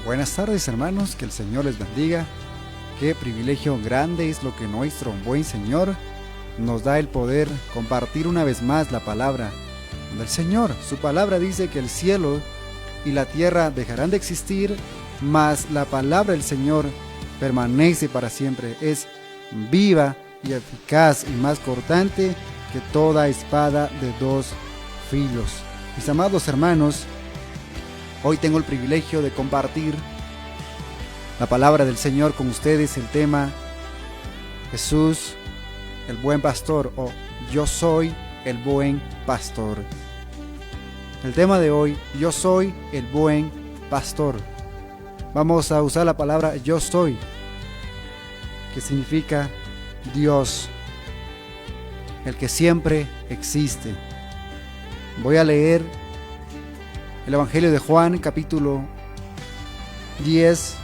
Buenas tardes, hermanos, que el Señor les bendiga. Qué privilegio grande es lo que nuestro buen Señor nos da el poder compartir una vez más la palabra del Señor. Su palabra dice que el cielo y la tierra dejarán de existir, mas la palabra del Señor permanece para siempre. Es viva y eficaz y más cortante que toda espada de dos filos. Mis amados hermanos, hoy tengo el privilegio de compartir la palabra del Señor con ustedes. El tema: Jesús, el buen pastor, o yo soy el buen pastor. El tema de hoy: yo soy el buen pastor. Vamos a usar la palabra yo soy, que significa Dios, el que siempre existe. Voy a leer el Evangelio de Juan, capítulo 10,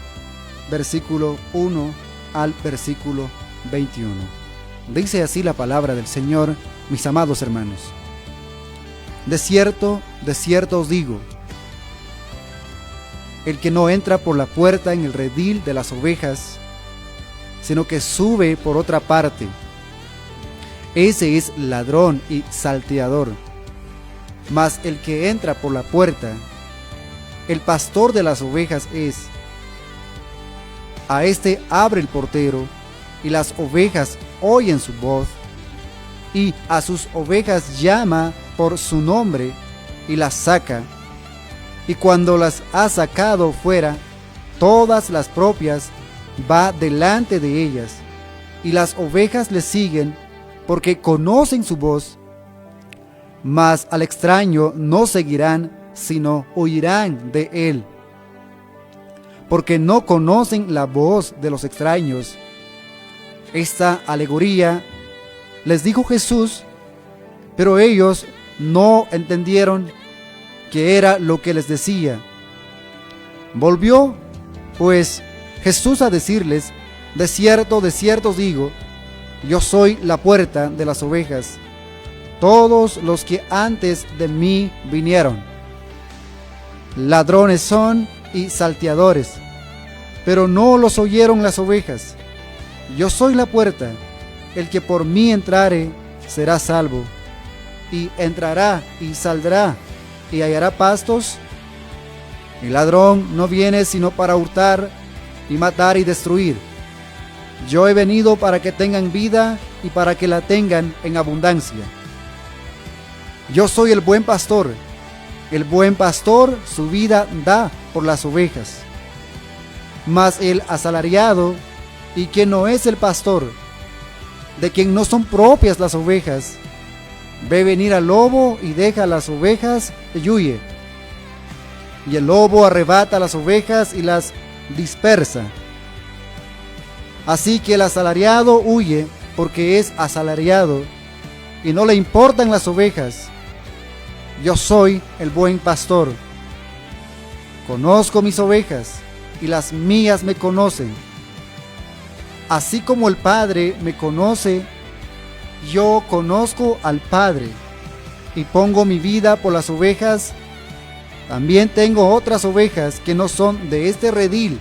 versículo 1 al versículo 21. Dice así la palabra del Señor, mis amados hermanos. De cierto os digo, el que no entra por la puerta en el redil de las ovejas, sino que sube por otra parte, ese es ladrón y salteador. Mas el que entra por la puerta, el pastor de las ovejas es. A este abre el portero, y las ovejas oyen su voz, y a sus ovejas llama por su nombre, y las saca. Y cuando las ha sacado fuera, todas las propias, va delante de ellas, y las ovejas le siguen, porque conocen su voz. Mas al extraño no seguirán, sino huirán de él, porque no conocen la voz de los extraños. Esta alegoría les dijo Jesús, pero ellos no entendieron qué era lo que les decía. Volvió pues Jesús a decirles: de cierto os digo, yo soy la puerta de las ovejas. Todos los que antes de mí vinieron, ladrones son y salteadores, pero no los oyeron las ovejas. Yo soy la puerta, el que por mí entrare será salvo, y entrará y saldrá y hallará pastos. El ladrón no viene sino para hurtar y matar y destruir. Yo he venido para que tengan vida y para que la tengan en abundancia. Yo soy el buen pastor. El buen pastor su vida da por las ovejas. Mas el asalariado, y quien no es el pastor, de quien no son propias las ovejas, ve venir al lobo y deja las ovejas y huye. Y el lobo arrebata las ovejas y las dispersa. Así que el asalariado huye porque es asalariado y no le importan las ovejas. Yo soy el buen pastor. Conozco mis ovejas y las mías me conocen. Así como el Padre me conoce, yo conozco al Padre y pongo mi vida por las ovejas. También tengo otras ovejas que no son de este redil.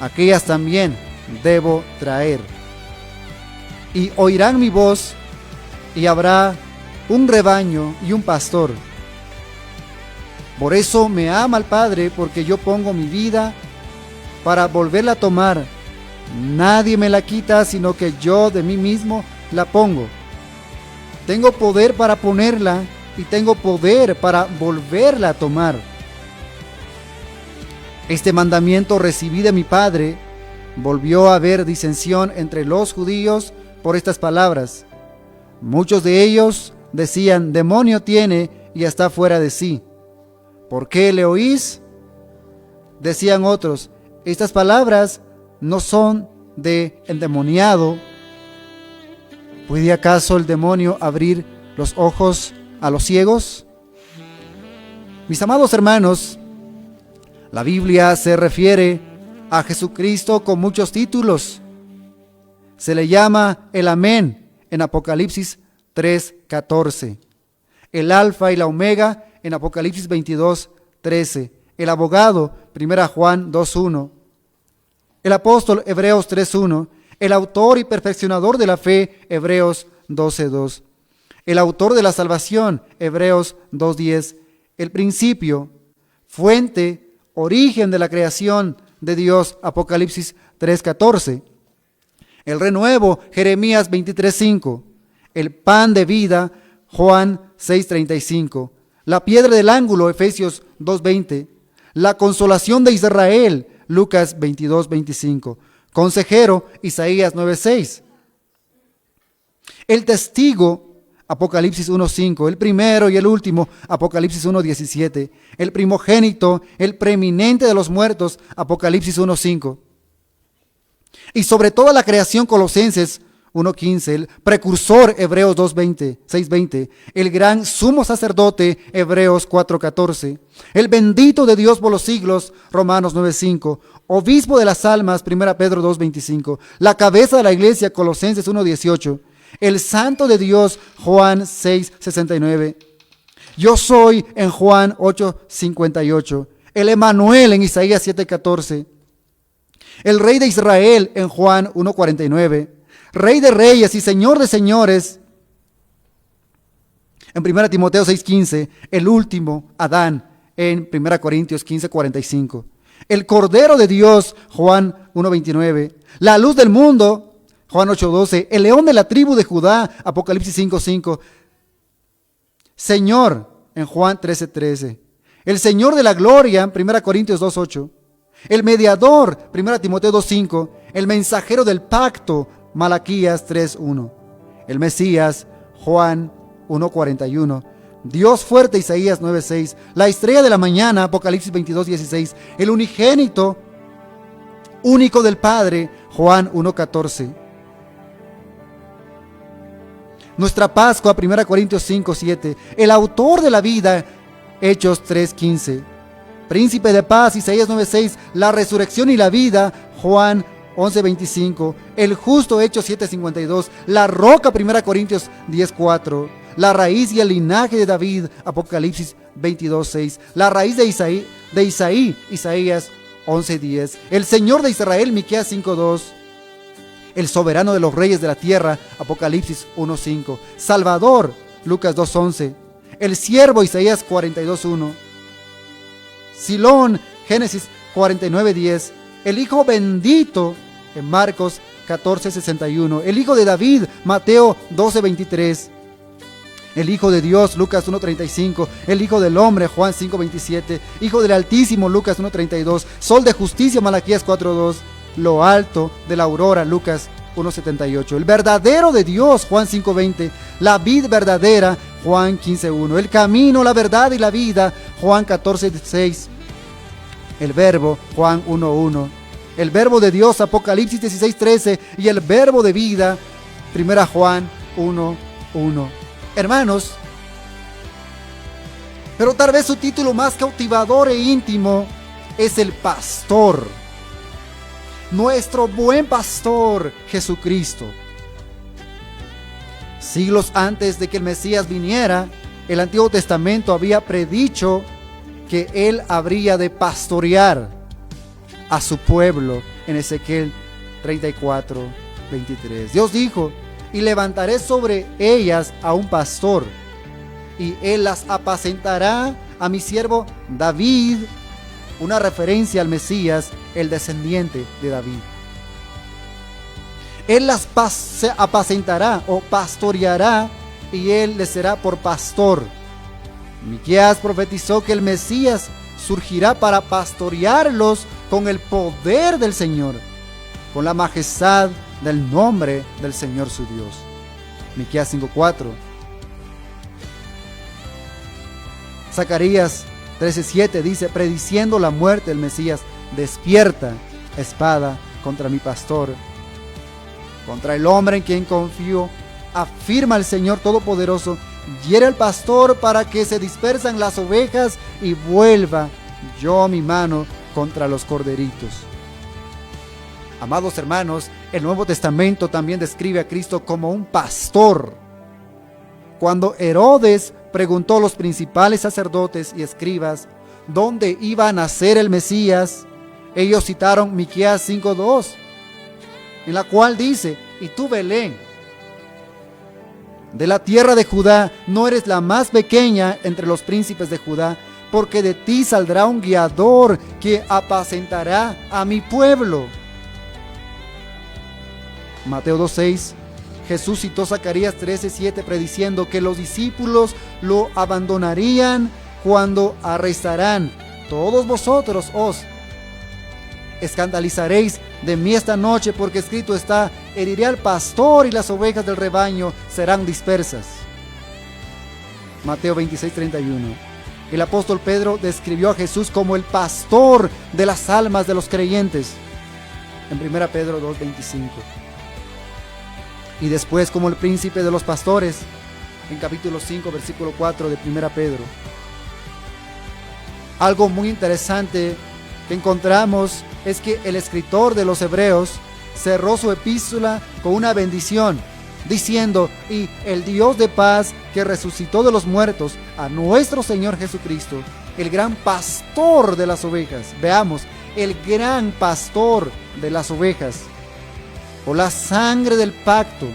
Aquellas también debo traer. Y oirán mi voz, y habrá un rebaño y un pastor. Por eso me ama el Padre, porque yo pongo mi vida para volverla a tomar. Nadie me la quita, sino que yo de mí mismo la pongo. Tengo poder para ponerla y tengo poder para volverla a tomar. Este mandamiento recibí de mi Padre. Volvió a haber disensión entre los judíos por estas palabras. Muchos de ellos decían: demonio tiene y está fuera de sí. ¿Por qué le oís? Decían otros: estas palabras no son de endemoniado. ¿Puede acaso el demonio abrir los ojos a los ciegos? Mis amados hermanos, la Biblia se refiere a Jesucristo con muchos títulos. Se le llama el Amén en Apocalipsis 3:14, el Alfa y la Omega en Apocalipsis 22:13, el abogado, 1 Juan 2:1, el apóstol, Hebreos 3:1, el autor y perfeccionador de la fe, Hebreos 12:2, el autor de la salvación, Hebreos 2:10, el principio, fuente, origen de la creación de Dios, Apocalipsis 3:14, el renuevo, Jeremías 23:5, el pan de vida, Juan 6:35, la piedra del ángulo, Efesios 2:20, la consolación de Israel, Lucas 22:25, consejero, Isaías 9:6, el testigo, Apocalipsis 1:5, el primero y el último, Apocalipsis 1:17, el primogénito, el preeminente de los muertos, Apocalipsis 1:5, y sobre toda la creación, Colosenses 1:15, el precursor, Hebreos 6:20, el gran sumo sacerdote, Hebreos 4:14, el bendito de Dios por los siglos, Romanos 9:5, obispo de las almas, 1 Pedro 2:25, la cabeza de la iglesia, Colosenses 1:18, el santo de Dios, Juan 6:69, yo soy en Juan 8:58, el Emanuel en Isaías 7:14, el rey de Israel en Juan 1:49, Rey de reyes y Señor de señores, en 1 Timoteo 6:15, el último, Adán, en 1 Corintios 15:45, el Cordero de Dios, Juan 1:29, la luz del mundo, Juan 8:12, el león de la tribu de Judá, Apocalipsis 5:5, Señor, en Juan 13:13, el Señor de la gloria, en 1 Corintios 2:8, el mediador, 1 Timoteo 2:5, el mensajero del pacto, Malaquías 3:1, el Mesías, Juan 1:41, Dios fuerte, Isaías 9:6, la estrella de la mañana, Apocalipsis 22:16, el unigénito, único del Padre, Juan 1:14. Nuestra Pascua, 1 Corintios 5:7, el autor de la vida, Hechos 3:15, príncipe de paz, Isaías 9:6, la resurrección y la vida, Juan 11:25, el justo, Hechos 7:52, la roca, 1 Corintios 10:4, la raíz y el linaje de David, Apocalipsis 22:6, la raíz de Isaí, Isaías 11:10, el Señor de Israel, Miqueas 5:2, el soberano de los reyes de la tierra, Apocalipsis 1:5, Salvador, Lucas 2:11, el siervo, Isaías 42:1, Silón, Génesis 49:10, el Hijo bendito, en Marcos 14:61, el Hijo de David, Mateo 12:23, el Hijo de Dios, Lucas 1:35, el Hijo del Hombre, Juan 5:27, Hijo del Altísimo, Lucas 1:32, Sol de Justicia, Malaquías 4:2, lo alto de la aurora, Lucas 1:78, el verdadero de Dios, Juan 5:20, la vid verdadera, Juan 15:1, el camino, la verdad y la vida, Juan 14:6, el verbo, Juan 1:1, el verbo de Dios, Apocalipsis 16:13, y el verbo de vida, 1 Juan 1:1. Hermanos, pero tal vez su título más cautivador e íntimo es el pastor, nuestro buen pastor, Jesucristo. Siglos antes de que el Mesías viniera, el Antiguo Testamento había predicho que él habría de pastorear a su pueblo en Ezequiel 34:23. Dios dijo, y levantaré sobre ellas a un pastor, y él las apacentará a mi siervo David, una referencia al Mesías, el descendiente de David. Él las apacentará o pastoreará, y él les será por pastor. Miqueas profetizó que el Mesías surgirá para pastorearlos con el poder del Señor, con la majestad del nombre del Señor su Dios. Miqueas 5:4. Zacarías 13:7 dice, prediciendo la muerte del Mesías, despierta espada contra mi pastor, contra el hombre en quien confío, afirma el Señor Todopoderoso, hiere al pastor para que se dispersan las ovejas y vuelva yo mi mano contra los corderitos. Amados hermanos, el Nuevo Testamento también describe a Cristo como un pastor. Cuando Herodes preguntó a los principales sacerdotes y escribas dónde iba a nacer el Mesías, ellos citaron Miqueas 5:2, en la cual dice: y tú, Belén, de la tierra de Judá, no eres la más pequeña entre los príncipes de Judá, porque de ti saldrá un guiador que apacentará a mi pueblo. Mateo 2:6. Jesús citó Zacarías 13:7, prediciendo que los discípulos lo abandonarían cuando arrestarán: todos vosotros os escandalizaréis de mí esta noche, porque escrito está: heriré al pastor y las ovejas del rebaño serán dispersas. Mateo 26:31. El apóstol Pedro describió a Jesús como el pastor de las almas de los creyentes, en 1 Pedro 2:25. Y después como el príncipe de los pastores, en capítulo 5, versículo 4 de 1 Pedro. Algo muy interesante que encontramos es que el escritor de los Hebreos cerró su epístola con una bendición, diciendo: y el Dios de paz, que resucitó de los muertos a nuestro Señor Jesucristo, el gran pastor de las ovejas. Veamos, el gran pastor de las ovejas, por la sangre del pacto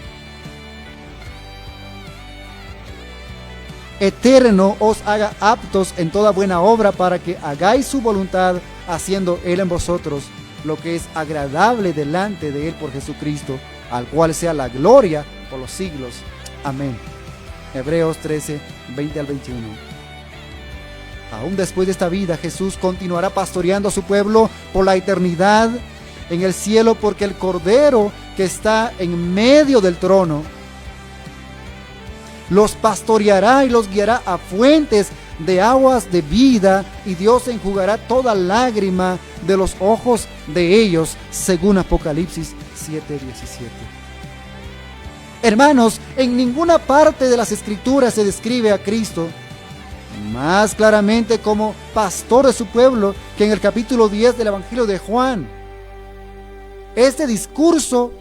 eterno, os haga aptos en toda buena obra, para que hagáis su voluntad, haciendo Él en vosotros lo que es agradable delante de Él por Jesucristo, al cual sea la gloria por los siglos. Amén. Hebreos 13, 20 al 21. Aún después de esta vida, Jesús continuará pastoreando a su pueblo por la eternidad en el cielo, porque el Cordero que está en medio del trono los pastoreará y los guiará a fuentes de aguas de vida, y Dios enjugará toda lágrima de los ojos de ellos, según Apocalipsis 7:17. Hermanos, en ninguna parte de las Escrituras se describe a Cristo más claramente como pastor de su pueblo que en el capítulo 10 del Evangelio de Juan. Este discurso,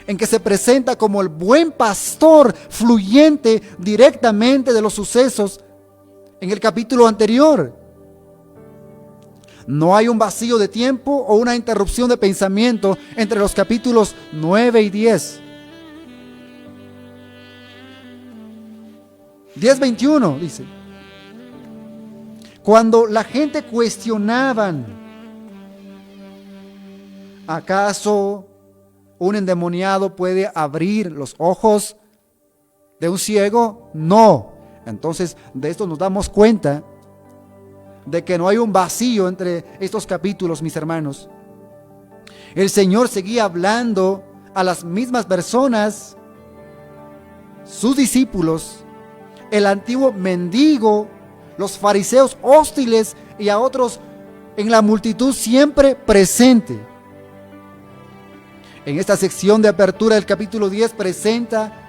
en que se presenta como el buen pastor, fluyente directamente de los sucesos en el capítulo anterior. No hay un vacío de tiempo o una interrupción de pensamiento entre los capítulos 9 y 10. 10:21 dice: cuando la gente cuestionaban: ¿acaso un endemoniado puede abrir los ojos de un ciego? No. Entonces, de esto nos damos cuenta de que no hay un vacío entre estos capítulos, mis hermanos. El Señor seguía hablando a las mismas personas, sus discípulos, el antiguo mendigo, los fariseos hostiles y a otros en la multitud siempre presente. En esta sección de apertura del capítulo 10 presenta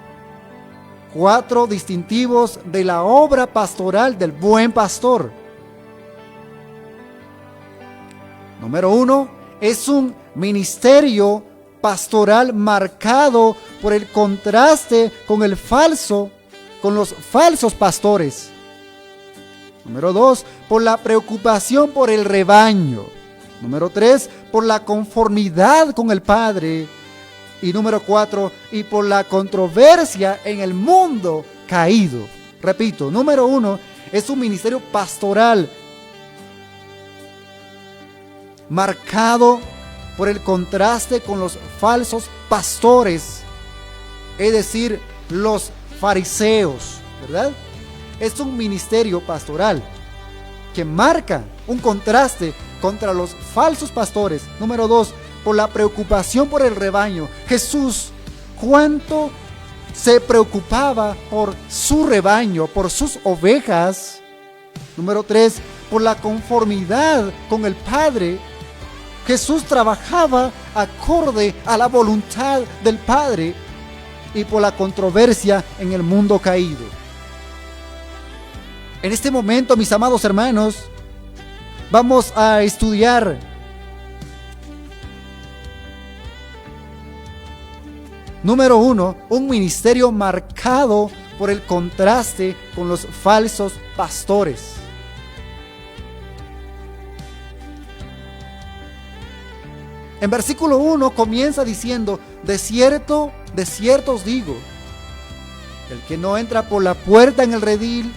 4 distintivos de la obra pastoral del buen pastor. Número 1, es un ministerio pastoral marcado por el contraste con los falsos pastores. Número 2, por la preocupación por el rebaño. Número 3, por la conformidad con el Padre. Y número 4, y por la controversia en el mundo caído. Repito, número 1, es un ministerio pastoral marcado por el contraste con los falsos pastores, es decir, los fariseos, ¿verdad? Es un ministerio pastoral que marca un contraste contra los falsos pastores. Número 2, por la preocupación por el rebaño. Jesús, ¿cuánto se preocupaba por su rebaño, por sus ovejas? Número 3, por la conformidad con el Padre. Jesús trabajaba acorde a la voluntad del Padre. Y por la controversia en el mundo caído. En este momento, mis amados hermanos, vamos a estudiar número 1, un ministerio marcado por el contraste con los falsos pastores. En versículo 1 comienza diciendo: de cierto os digo, el que no entra por la puerta en el redil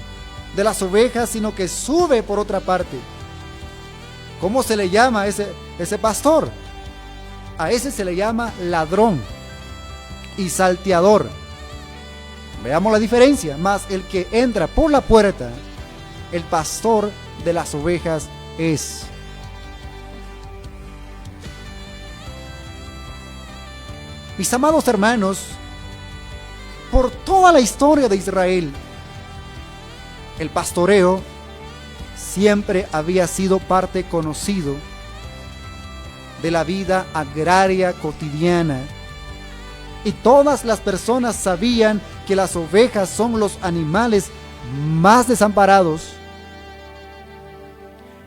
de las ovejas, sino que sube por otra parte. ¿Cómo se le llama a ese pastor? A ese se le llama ladrón y salteador. Veamos la diferencia. Mas el que entra por la puerta, el pastor de las ovejas es. Mis amados hermanos, por toda la historia de Israel, el pastoreo siempre había sido parte conocido de la vida agraria cotidiana, y todas las personas sabían que las ovejas son los animales más desamparados,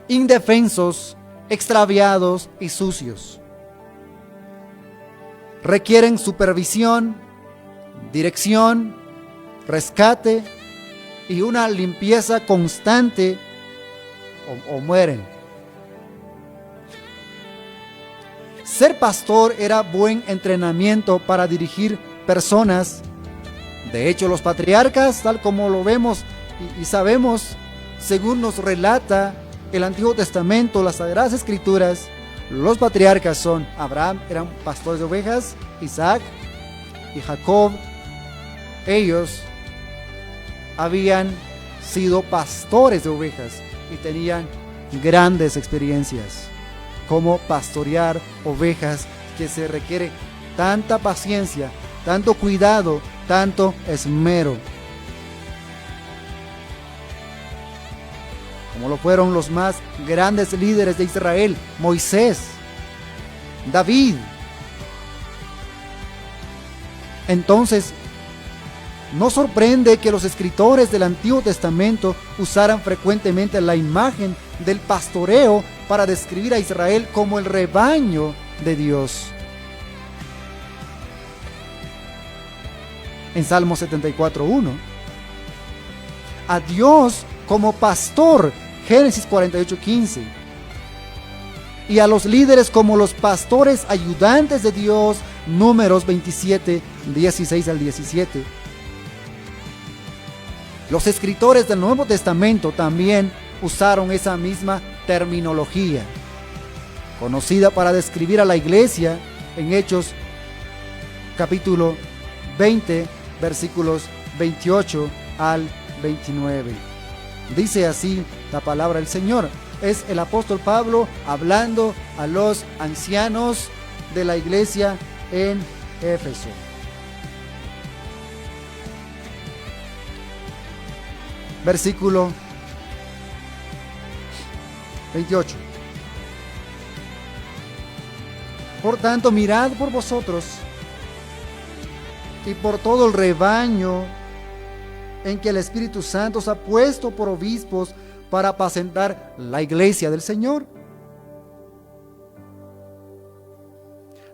indefensos, extraviados y sucios. Requieren supervisión, dirección, rescate y una limpieza constante o mueren. Ser pastor era buen entrenamiento para dirigir personas. De hecho, los patriarcas, tal como lo vemos y sabemos, según nos relata el Antiguo Testamento, las Sagradas Escrituras, los patriarcas son Abraham, eran pastores de ovejas, Isaac y Jacob. Ellos habían sido pastores de ovejas y tenían grandes experiencias como pastorear ovejas, que se requiere tanta paciencia, tanto cuidado, tanto esmero, como lo fueron los más grandes líderes de Israel: Moisés, David. Entonces, no sorprende que los escritores del Antiguo Testamento usaran frecuentemente la imagen del pastoreo para describir a Israel como el rebaño de Dios. En Salmo 74:1, a Dios como pastor, Génesis 48:15, y a los líderes como los pastores ayudantes de Dios, Números 27:16 al 17. Los escritores del Nuevo Testamento también usaron esa misma terminología, conocida para describir a la iglesia, en Hechos capítulo 20, versículos 28 al 29. Dice así la palabra del Señor. Es el apóstol Pablo hablando a los ancianos de la iglesia en Éfeso. Versículo 28. Por tanto, mirad por vosotros y por todo el rebaño en que el Espíritu Santo os ha puesto por obispos para apacentar la iglesia del Señor,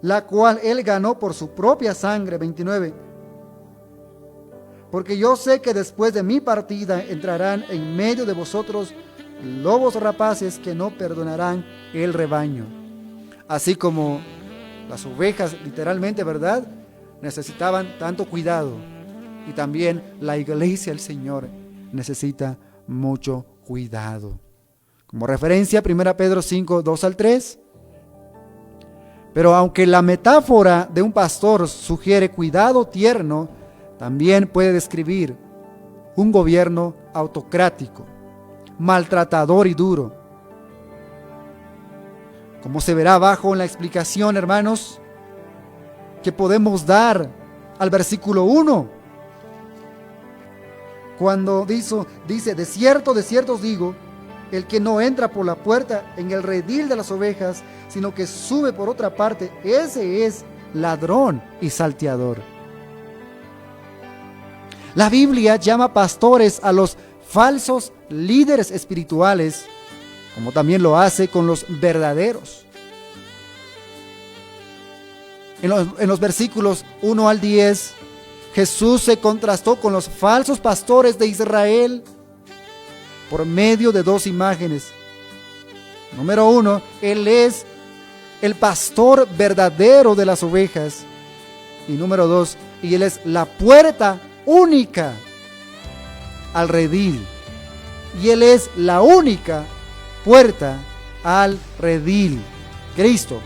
la cual Él ganó por su propia sangre. 29. Porque yo sé que después de mi partida entrarán en medio de vosotros lobos rapaces que no perdonarán el rebaño. Así como las ovejas, literalmente, ¿verdad?, necesitaban tanto cuidado, y también la iglesia del Señor necesita mucho cuidado. Como referencia, 1 Pedro 5, 2 al 3. Pero aunque la metáfora de un pastor sugiere cuidado tierno, también puede describir un gobierno autocrático, maltratador y duro. Como se verá abajo en la explicación, hermanos, que podemos dar al versículo 1, cuando dice: de cierto os digo, el que no entra por la puerta en el redil de las ovejas, sino que sube por otra parte, ese es ladrón y salteador. La Biblia llama pastores a los falsos líderes espirituales, como también lo hace con los verdaderos. En los versículos 1 al 10, Jesús se contrastó con los falsos pastores de Israel por medio de dos imágenes. Número 1, Él es el pastor verdadero de las ovejas. Y número 2, y Él es la puerta única al redil. Y Él es la única puerta al redil, Cristo.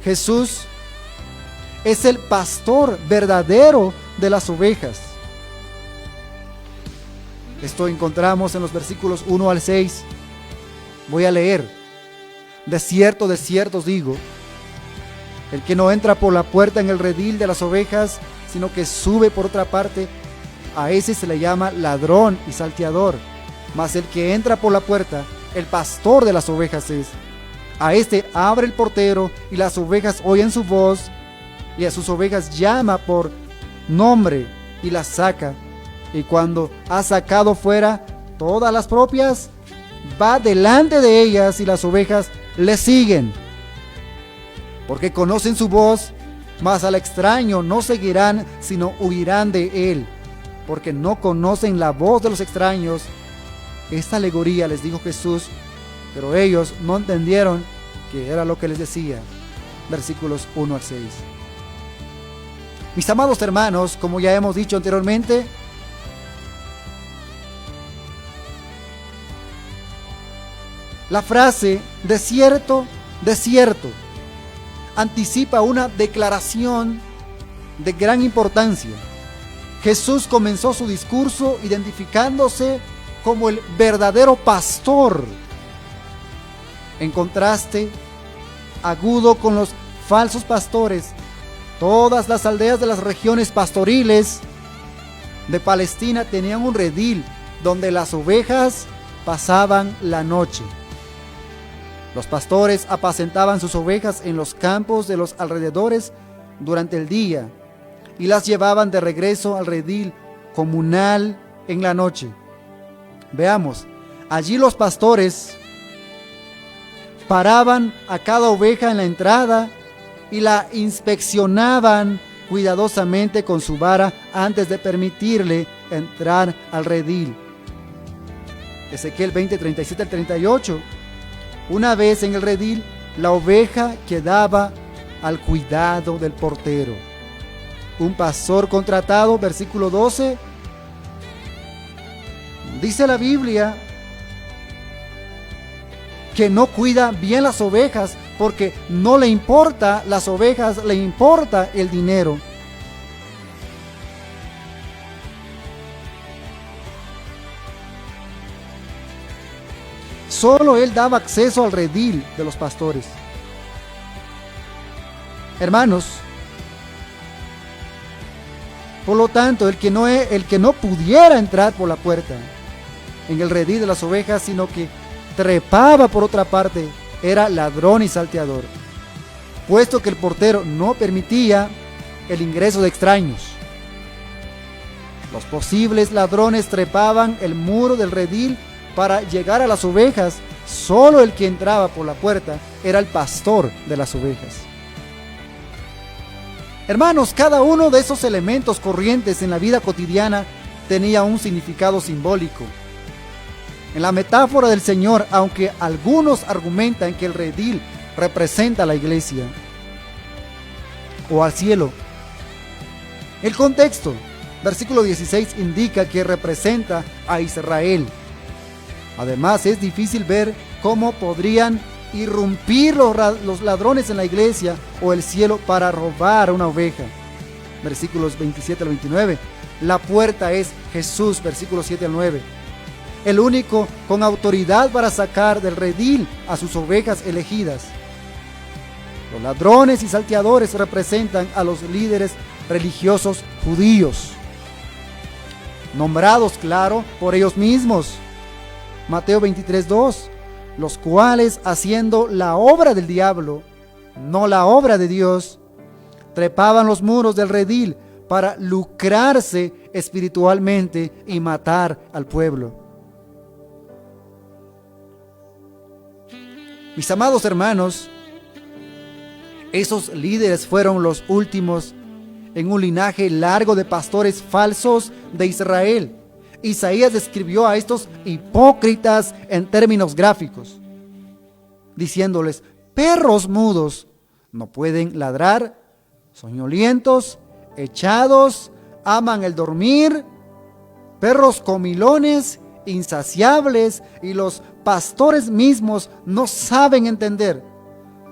Jesús es el pastor verdadero de las ovejas. Esto encontramos en los versículos 1 al 6. Voy a leer. De cierto os digo, el que no entra por la puerta en el redil de las ovejas, sino que sube por otra parte, a ese se le llama ladrón y salteador. Mas el que entra por la puerta, el pastor de las ovejas es. A este abre el portero, y las ovejas oyen su voz, y a sus ovejas llama por nombre y las saca. Y cuando ha sacado fuera todas las propias, va delante de ellas, y las ovejas le siguen, porque conocen su voz. Mas al extraño no seguirán, sino huirán de él, porque no conocen la voz de los extraños. Esta alegoría les dijo Jesús, pero ellos no entendieron que era lo que les decía. Versículos 1 al 6. Mis amados hermanos, como ya hemos dicho anteriormente, la frase desierto, desierto anticipa una declaración de gran importancia. Jesús comenzó su discurso identificándose como el verdadero pastor, en contraste agudo con los falsos pastores. Todas las aldeas de las regiones pastoriles de Palestina tenían un redil donde las ovejas pasaban la noche. Los pastores apacentaban sus ovejas en los campos de los alrededores durante el día y las llevaban de regreso al redil comunal en la noche. Veamos, allí los pastores paraban a cada oveja en la entrada y la inspeccionaban cuidadosamente con su vara antes de permitirle entrar al redil. Ezequiel 20, 37 al 38. Una vez en el redil, la oveja quedaba al cuidado del portero. Un pastor contratado, versículo 12, dice la Biblia que no cuida bien las ovejas porque no le importa las ovejas, le importa el dinero. Solo él daba acceso al redil de los pastores. Hermanos, por lo tanto, el que no pudiera entrar por la puerta en el redil de las ovejas, sino que trepaba por otra parte, era ladrón y salteador, puesto que el portero no permitía el ingreso de extraños. Los posibles ladrones trepaban el muro del redil para llegar a las ovejas. Solo el que entraba por la puerta era el pastor de las ovejas. Hermanos, cada uno de esos elementos corrientes en la vida cotidiana tenía un significado simbólico. En la metáfora del Señor, aunque algunos argumentan que el redil representa a la iglesia o al cielo, el contexto, versículo 16, indica que representa a Israel. Además, es difícil ver cómo podrían irrumpir los ladrones en la iglesia o el cielo para robar una oveja. Versículos 27 al 29. La puerta es Jesús, versículos 7 al 9. El único con autoridad para sacar del redil a sus ovejas elegidas. Los ladrones y salteadores representan a los líderes religiosos judíos, nombrados, claro, por ellos mismos. Mateo 23:2, los cuales, haciendo la obra del diablo, no la obra de Dios, trepaban los muros del redil para lucrarse espiritualmente y matar al pueblo. Mis amados hermanos, esos líderes fueron los últimos en un linaje largo de pastores falsos de Israel. Isaías describió a estos hipócritas en términos gráficos, diciéndoles: perros mudos, no pueden ladrar, soñolientos, echados, aman el dormir, perros comilones, insaciables, y los pastores mismos no saben entender.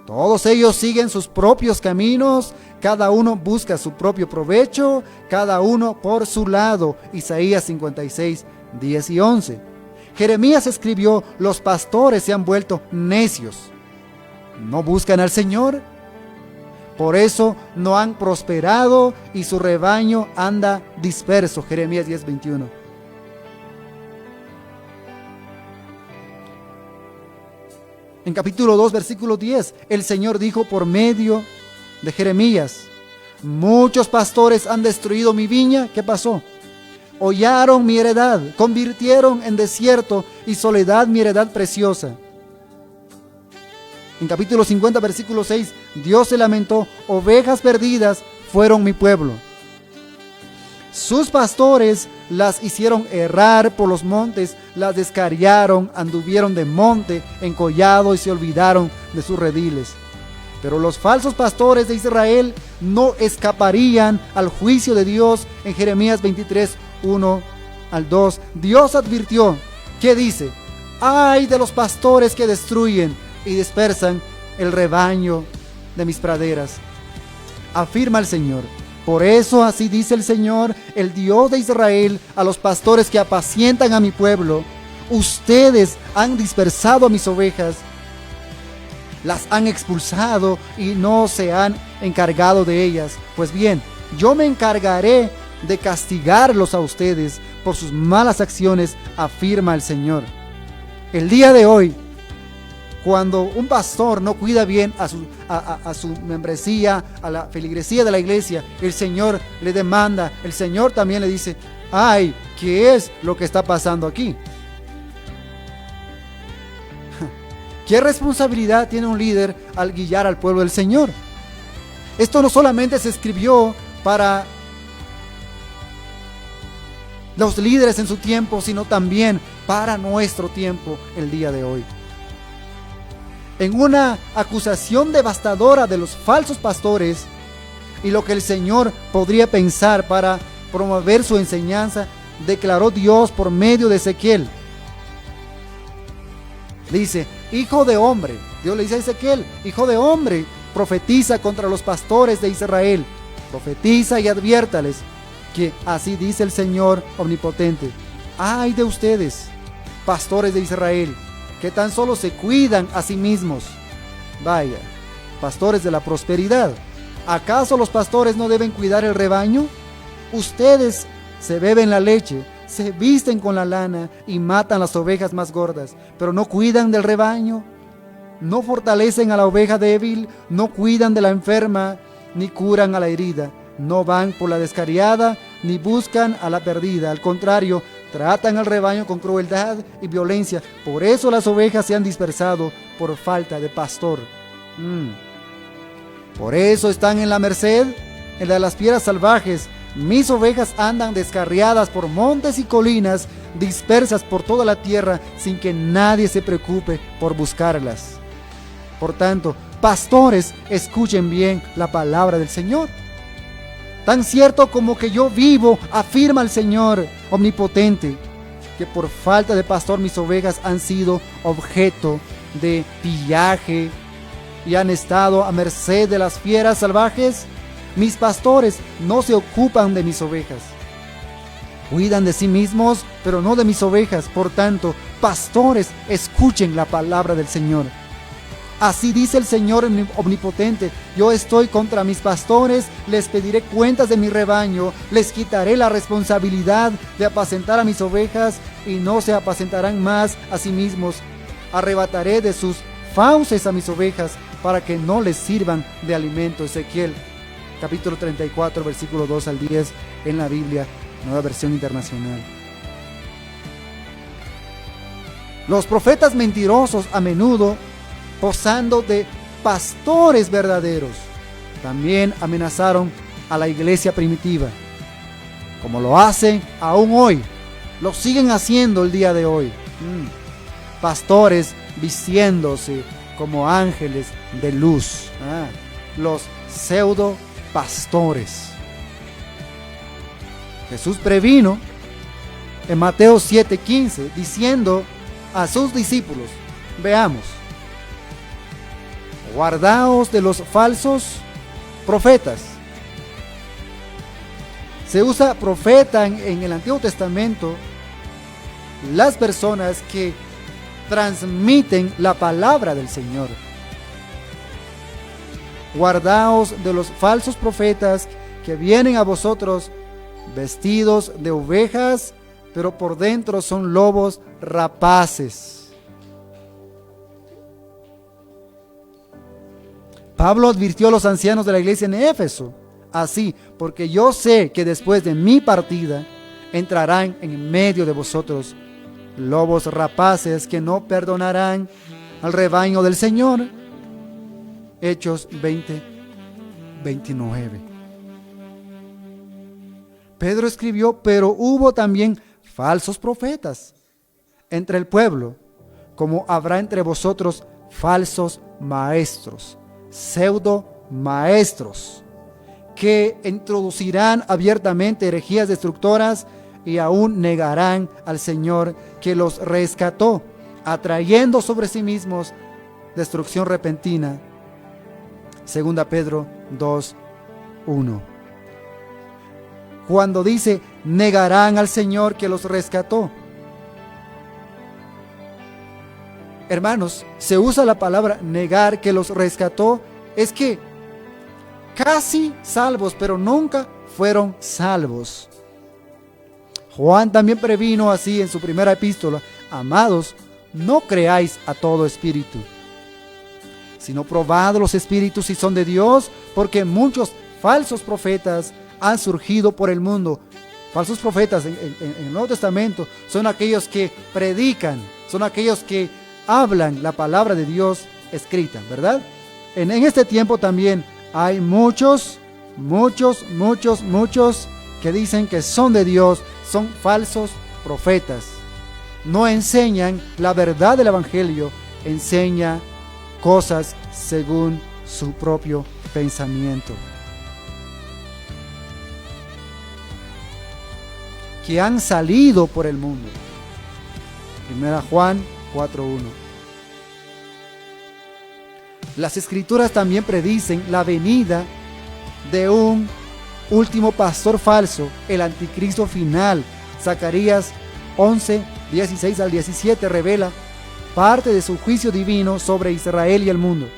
Todos ellos siguen sus propios caminos, cada uno busca su propio provecho, cada uno por su lado. Isaías 56, 10 y 11. Jeremías escribió: los pastores se han vuelto necios. ¿No buscan al Señor? Por eso no han prosperado y su rebaño anda disperso. Jeremías 10, 21. En capítulo 2, versículo 10, el Señor dijo por medio de Jeremías: muchos pastores han destruido mi viña. ¿Qué pasó? Hollaron mi heredad, convirtieron en desierto y soledad mi heredad preciosa. En capítulo 50, versículo 6, Dios se lamentó: ovejas perdidas fueron mi pueblo. Sus pastores las hicieron errar por los montes, las descarriaron, anduvieron de monte en collado y se olvidaron de sus rediles. Pero los falsos pastores de Israel no escaparían al juicio de Dios. En Jeremías 23, 1 al 2, Dios advirtió, ¿qué dice? ¡Ay de los pastores que destruyen y dispersan el rebaño de mis praderas! Afirma el Señor. Por eso así dice el Señor, el Dios de Israel, a los pastores que apacientan a mi pueblo: ustedes han dispersado a mis ovejas, las han expulsado y no se han encargado de ellas. Pues bien, yo me encargaré de castigarlos a ustedes por sus malas acciones, afirma el Señor. El día de hoy, cuando un pastor no cuida bien a su membresía, a la feligresía de la iglesia, el Señor le demanda, el Señor también le dice: ¡ay! ¿Qué es lo que está pasando aquí? ¿Qué responsabilidad tiene un líder al guiar al pueblo del Señor? Esto no solamente se escribió para los líderes en su tiempo, sino también para nuestro tiempo el día de hoy. En una acusación devastadora de los falsos pastores y lo que el Señor podría pensar para promover su enseñanza, declaró Dios por medio de Ezequiel. Dice: hijo de hombre, Dios le dice a Ezequiel: hijo de hombre, profetiza contra los pastores de Israel, profetiza y adviértales que así dice el Señor omnipotente: ay de ustedes, pastores de Israel, que tan solo se cuidan a sí mismos. Vaya, pastores de la prosperidad, ¿acaso los pastores no deben cuidar el rebaño? Ustedes se beben la leche, se visten con la lana y matan las ovejas más gordas, pero no cuidan del rebaño, no fortalecen a la oveja débil, no cuidan de la enferma, ni curan a la herida, no van por la descarriada, ni buscan a la perdida. Al contrario, tratan al rebaño con crueldad y violencia. Por eso las ovejas se han dispersado por falta de pastor. Por eso están en la merced de las fieras salvajes. Mis ovejas andan descarriadas por montes y colinas, dispersas por toda la tierra, sin que nadie se preocupe por buscarlas. Por tanto, pastores, escuchen bien la palabra del Señor. Tan cierto como que yo vivo, afirma el Señor omnipotente, que por falta de pastor mis ovejas han sido objeto de pillaje y han estado a merced de las fieras salvajes. Mis pastores no se ocupan de mis ovejas. Cuidan de sí mismos, pero no de mis ovejas. Por tanto, pastores, escuchen la palabra del Señor. Así dice el Señor omnipotente: yo estoy contra mis pastores, les pediré cuentas de mi rebaño, les quitaré la responsabilidad de apacentar a mis ovejas y no se apacentarán más a sí mismos. Arrebataré de sus fauces a mis ovejas para que no les sirvan de alimento. Ezequiel capítulo 34, versículo 2 al 10 en la Biblia, Nueva Versión Internacional. Los profetas mentirosos a menudo, posando de pastores verdaderos, también amenazaron a la iglesia primitiva, como lo hacen aún hoy. lo siguen haciendo el día de hoy. Pastores vistiéndose como ángeles de luz. Los pseudo pastores. Jesús previno en Mateo 7:15 diciendo a sus discípulos, veamos, guardaos de los falsos profetas. Se usa profeta en el Antiguo Testamento las personas que transmiten la palabra del Señor. Guardaos de los falsos profetas que vienen a vosotros vestidos de ovejas, pero por dentro son lobos rapaces. Pablo advirtió a los ancianos de la iglesia en Éfeso, así, porque yo sé que después de mi partida entrarán en medio de vosotros lobos rapaces que no perdonarán al rebaño del Señor. Hechos 20:29. Pedro escribió, pero hubo también falsos profetas entre el pueblo, como habrá entre vosotros falsos maestros, pseudo maestros, que introducirán abiertamente herejías destructoras y aún negarán al Señor que los rescató, atrayendo sobre sí mismos destrucción repentina. Segunda Pedro 2:1. Cuando dice negarán al Señor que los rescató, hermanos, se usa la palabra negar que los rescató, es que casi salvos, pero nunca fueron salvos. Juan también previno así en su primera epístola, amados, no creáis a todo espíritu, sino probad los espíritus si son de Dios, porque muchos falsos profetas han surgido por el mundo. Falsos profetas en el Nuevo Testamento son aquellos que predican, son aquellos que hablan la palabra de Dios escrita, ¿verdad? En este tiempo también hay muchos que dicen que son de Dios, son falsos profetas. No enseñan la verdad del Evangelio, enseña cosas según su propio pensamiento. Que han salido por el mundo. Primera Juan 4:1. Las Escrituras también predicen la venida de un último pastor falso, el anticristo final. Zacarías 11:16 al 17 revela parte de su juicio divino sobre Israel y el mundo.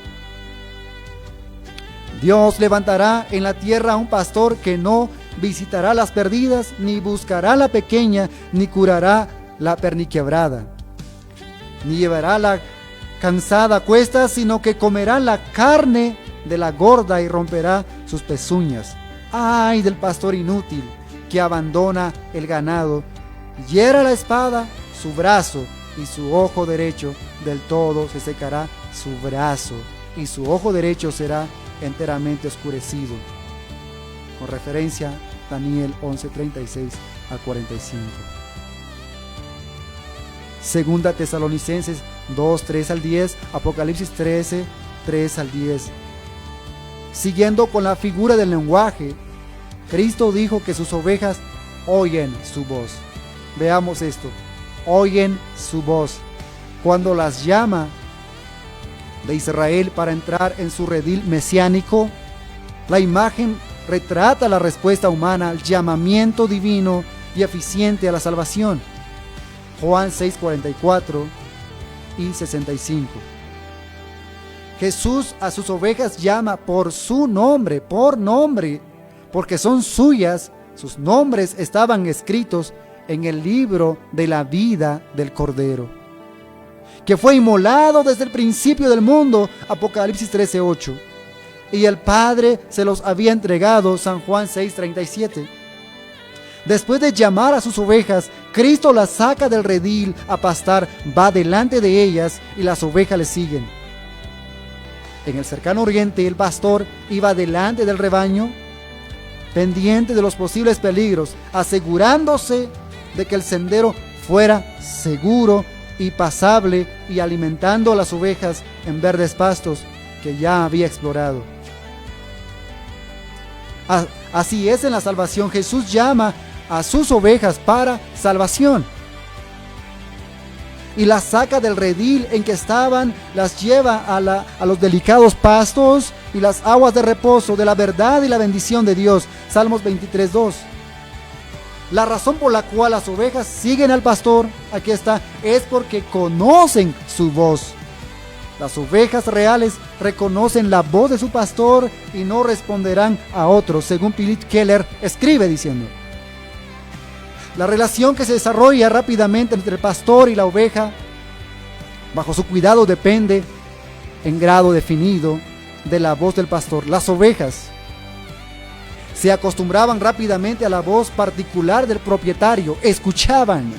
Dios levantará en la tierra a un pastor que no visitará las perdidas, ni buscará la pequeña, ni curará la perniquebrada, ni llevará la cansada a cuestas, sino que comerá la carne de la gorda y romperá sus pezuñas. Ay del pastor inútil que abandona el ganado, hiera la espada su brazo, y su ojo derecho del todo se secará su brazo, y su ojo derecho será enteramente oscurecido. Con referencia a Daniel 11:36 a 45. Segunda Tesalonicenses 2:3 al 10, Apocalipsis 13:3 al 10. Siguiendo con la figura del lenguaje, Cristo dijo que sus ovejas oyen su voz. Veamos esto. Oyen su voz. Cuando las llama de Israel para entrar en su redil mesiánico, la imagen retrata la respuesta humana al llamamiento divino y eficiente a la salvación. Juan 6:44 y 65. Jesús a sus ovejas llama por su nombre, porque son suyas. Sus nombres estaban escritos en el libro de la vida del Cordero, que fue inmolado desde el principio del mundo, Apocalipsis 13:8, y el Padre se los había entregado, San Juan 6:37. Después de llamar a sus ovejas, Cristo las saca del redil a pastar, va delante de ellas y las ovejas le siguen. En el cercano oriente, el pastor iba delante del rebaño, pendiente de los posibles peligros, asegurándose de que el sendero fuera seguro y pasable y alimentando a las ovejas en verdes pastos que ya había explorado. Así es en la salvación. Jesús llama a sus ovejas para salvación y las saca del redil en que estaban, las lleva a los delicados pastos y las aguas de reposo de la verdad y la bendición de Dios. Salmos 23:2. La razón por la cual las ovejas siguen al pastor, aquí está, es porque conocen su voz. Las ovejas reales reconocen la voz de su pastor y no responderán a otros, según Philip Keller escribe diciendo: la relación que se desarrolla rápidamente entre el pastor y la oveja bajo su cuidado depende en grado definido de la voz del pastor. Las ovejas se acostumbraban rápidamente a la voz particular del propietario, escuchaban,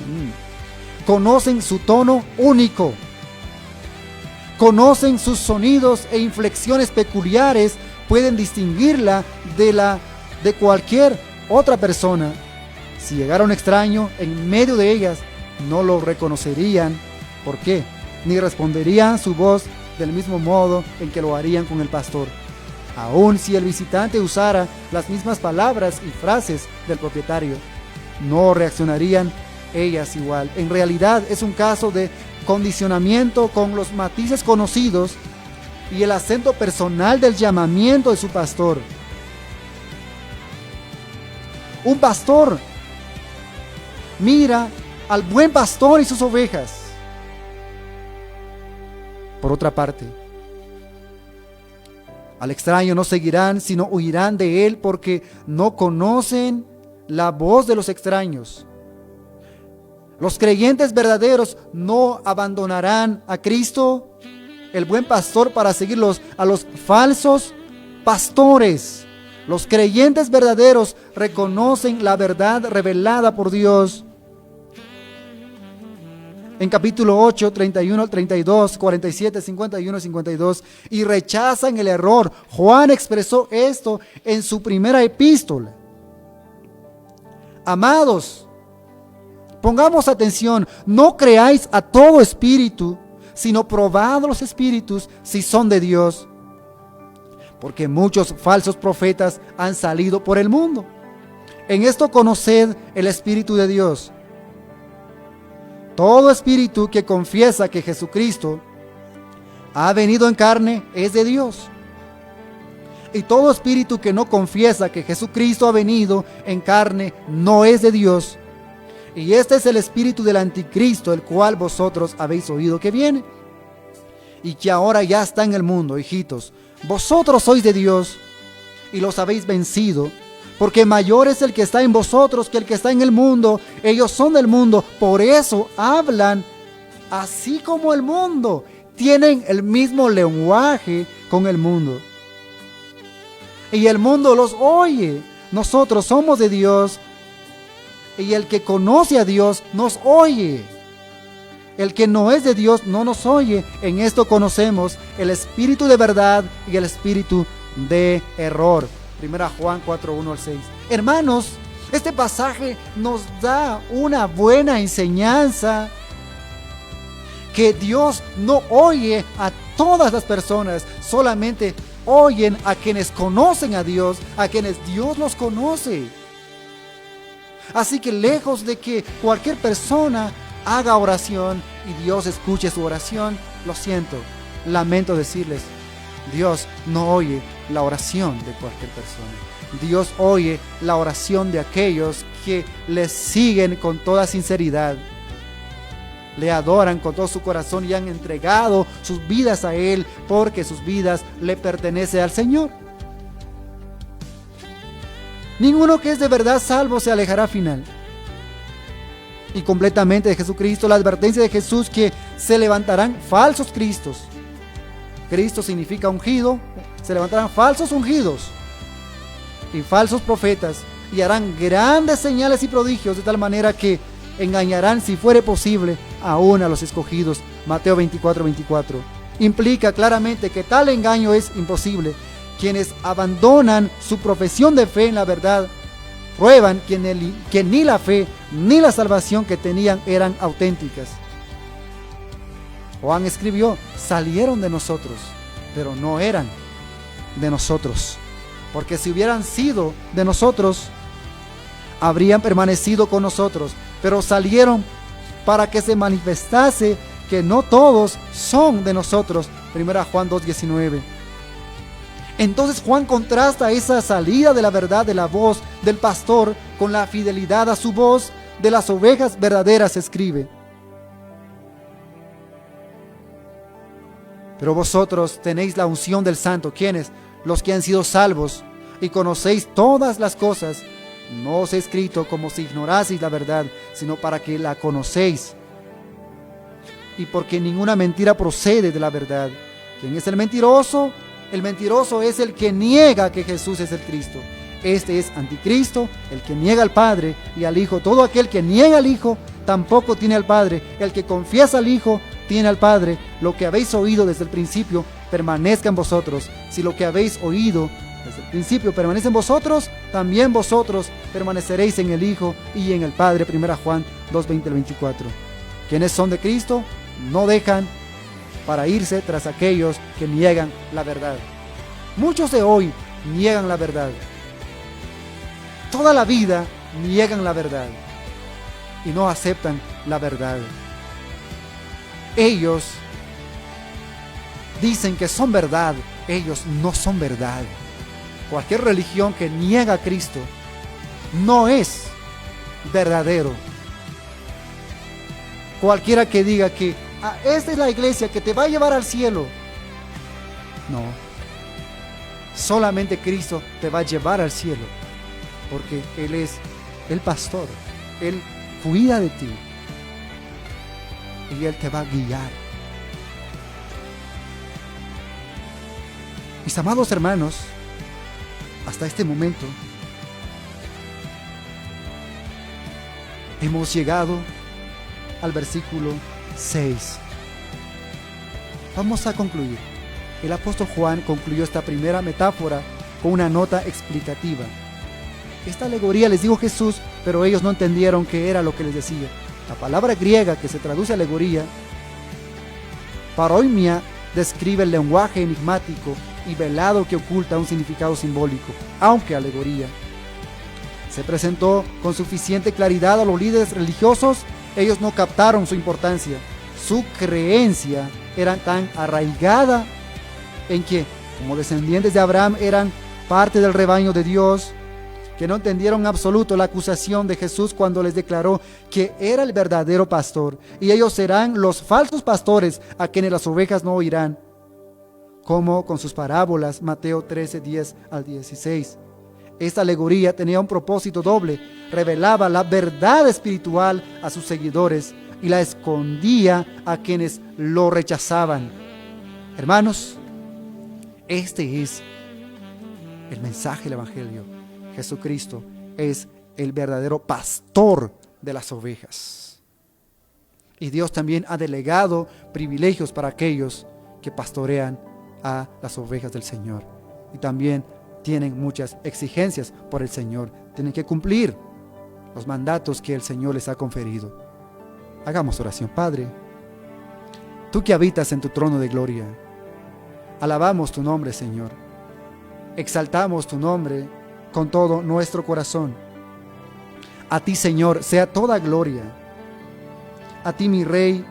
conocen su tono único, conocen sus sonidos e inflexiones peculiares, pueden distinguirla de cualquier otra persona. Si llegara un extraño en medio de ellas, no lo reconocerían. ¿Por qué? Ni responderían su voz del mismo modo en que lo harían con el pastor. Aun si el visitante usara las mismas palabras y frases del propietario, no reaccionarían ellas igual. En realidad es un caso de condicionamiento con los matices conocidos y el acento personal del llamamiento de su pastor. Un pastor mira al buen pastor y sus ovejas. Por otra parte, al extraño no seguirán, sino huirán de él, porque no conocen la voz de los extraños. Los creyentes verdaderos no abandonarán a Cristo, el buen pastor, para seguirlos a los falsos pastores. Los creyentes verdaderos reconocen la verdad revelada por Dios. En capítulo 8, 31 al 32, 47, 51 y 52, y rechazan el error. Juan expresó esto en su primera epístola. Amados, pongamos atención, no creáis a todo espíritu, sino probad los espíritus si son de Dios, porque muchos falsos profetas han salido por el mundo. En esto conoced el Espíritu de Dios. Todo espíritu que confiesa que Jesucristo ha venido en carne es de Dios. Y todo espíritu que no confiesa que Jesucristo ha venido en carne no es de Dios. Y este es el espíritu del anticristo, el cual vosotros habéis oído que viene, y que ahora ya está en el mundo. Hijitos, vosotros sois de Dios y los habéis vencido, porque mayor es el que está en vosotros que el que está en el mundo. Ellos son del mundo, por eso hablan así como el mundo. Tienen el mismo lenguaje con el mundo. Y el mundo los oye. Nosotros somos de Dios, y el que conoce a Dios nos oye. El que no es de Dios no nos oye. En esto conocemos el espíritu de verdad y el espíritu de error. 1 Juan 4, 1 al 6. Hermanos, este pasaje nos da una buena enseñanza, que Dios no oye a todas las personas, solamente oyen a quienes conocen a Dios, a quienes Dios los conoce. Así que lejos de que cualquier persona haga oración y Dios escuche su oración, lo siento, lamento decirles, Dios no oye la oración de cualquier persona. Dios oye la oración de aquellos que le siguen con toda sinceridad, le adoran con todo su corazón y han entregado sus vidas a Él, porque sus vidas le pertenecen al Señor. Ninguno que es de verdad salvo se alejará final y completamente de Jesucristo. La advertencia de Jesús, que se levantarán falsos cristos. Cristo significa ungido. Se levantarán falsos ungidos y falsos profetas, y harán grandes señales y prodigios, de tal manera que engañarán, si fuere posible, aún a los escogidos. Mateo 24, 24. Implica claramente que tal engaño es imposible. Quienes abandonan su profesión de fe en la verdad prueban que ni la fe ni la salvación que tenían eran auténticas. Juan escribió: salieron de nosotros, pero no eran de nosotros, porque si hubieran sido de nosotros, habrían permanecido con nosotros, pero salieron para que se manifestase que no todos son de nosotros. 1 Juan 2:19. Entonces Juan contrasta esa salida de la verdad de la voz del pastor con la fidelidad a su voz de las ovejas verdaderas. Escribe: pero vosotros tenéis la unción del Santo. ¿Quiénes? Los que han sido salvos, y conocéis todas las cosas. No os he escrito como si ignoraseis la verdad, sino para que la conocéis. Y porque ninguna mentira procede de la verdad. ¿Quién es el mentiroso? El mentiroso es el que niega que Jesús es el Cristo. Este es anticristo, el que niega al Padre y al Hijo. Todo aquel que niega al Hijo tampoco tiene al Padre. El que confiesa al Hijo tiene al Padre. Lo que habéis oído desde el principio permanezca en vosotros. Si lo que habéis oído desde el principio permanece en vosotros, también vosotros permaneceréis en el Hijo y en el Padre. 1 Juan 2:20-24. ¿Quiénes son de Cristo? No dejan para irse tras aquellos que niegan la verdad. Muchos de hoy niegan la verdad. Toda la vida niegan la verdad y no aceptan la verdad. Ellos dicen que son verdad, ellos no son verdad. Cualquier religión que niega a Cristo no es verdadero. Cualquiera que diga que esta es la iglesia que te va a llevar al cielo, no. Solamente Cristo te va a llevar al cielo, porque Él es el pastor. Él cuida de ti y Él te va a guiar. Mis amados hermanos, hasta este momento hemos llegado al versículo 6. Vamos a concluir. El apóstol Juan concluyó esta primera metáfora con una nota explicativa. Esta alegoría les dijo Jesús, pero ellos no entendieron qué era lo que les decía. La palabra griega que se traduce alegoría, paroimia, describe el lenguaje enigmático y velado que oculta un significado simbólico, aunque alegoría. Se presentó con suficiente claridad a los líderes religiosos. Ellos no captaron su importancia. Su creencia era tan arraigada en que, como descendientes de Abraham, eran parte del rebaño de Dios, que no entendieron en absoluto la acusación de Jesús cuando les declaró que era el verdadero pastor, y ellos serán los falsos pastores a quienes las ovejas no oirán, como con sus parábolas, Mateo 13:10-16. Esta alegoría tenía un propósito doble: revelaba la verdad espiritual a sus seguidores y la escondía a quienes lo rechazaban. Hermanos, este es el mensaje del Evangelio. Jesucristo es el verdadero pastor de las ovejas. Y Dios también ha delegado privilegios para aquellos que pastorean a las ovejas del Señor. Y también tienen muchas exigencias por el Señor. Tienen que cumplir los mandatos que el Señor les ha conferido. Hagamos oración. Padre, tú que habitas en tu trono de gloria, alabamos tu nombre, Señor. Exaltamos tu nombre con todo nuestro corazón. A ti, Señor, sea toda gloria. A ti, mi Rey,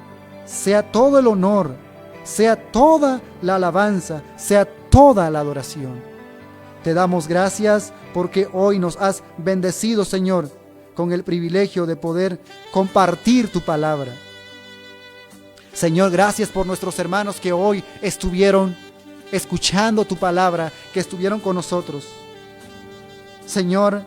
sea todo el honor, sea toda la alabanza, sea toda la adoración. Te damos gracias porque hoy nos has bendecido, Señor, con el privilegio de poder compartir tu palabra. Señor, gracias por nuestros hermanos que hoy estuvieron escuchando tu palabra, que estuvieron con nosotros. Señor,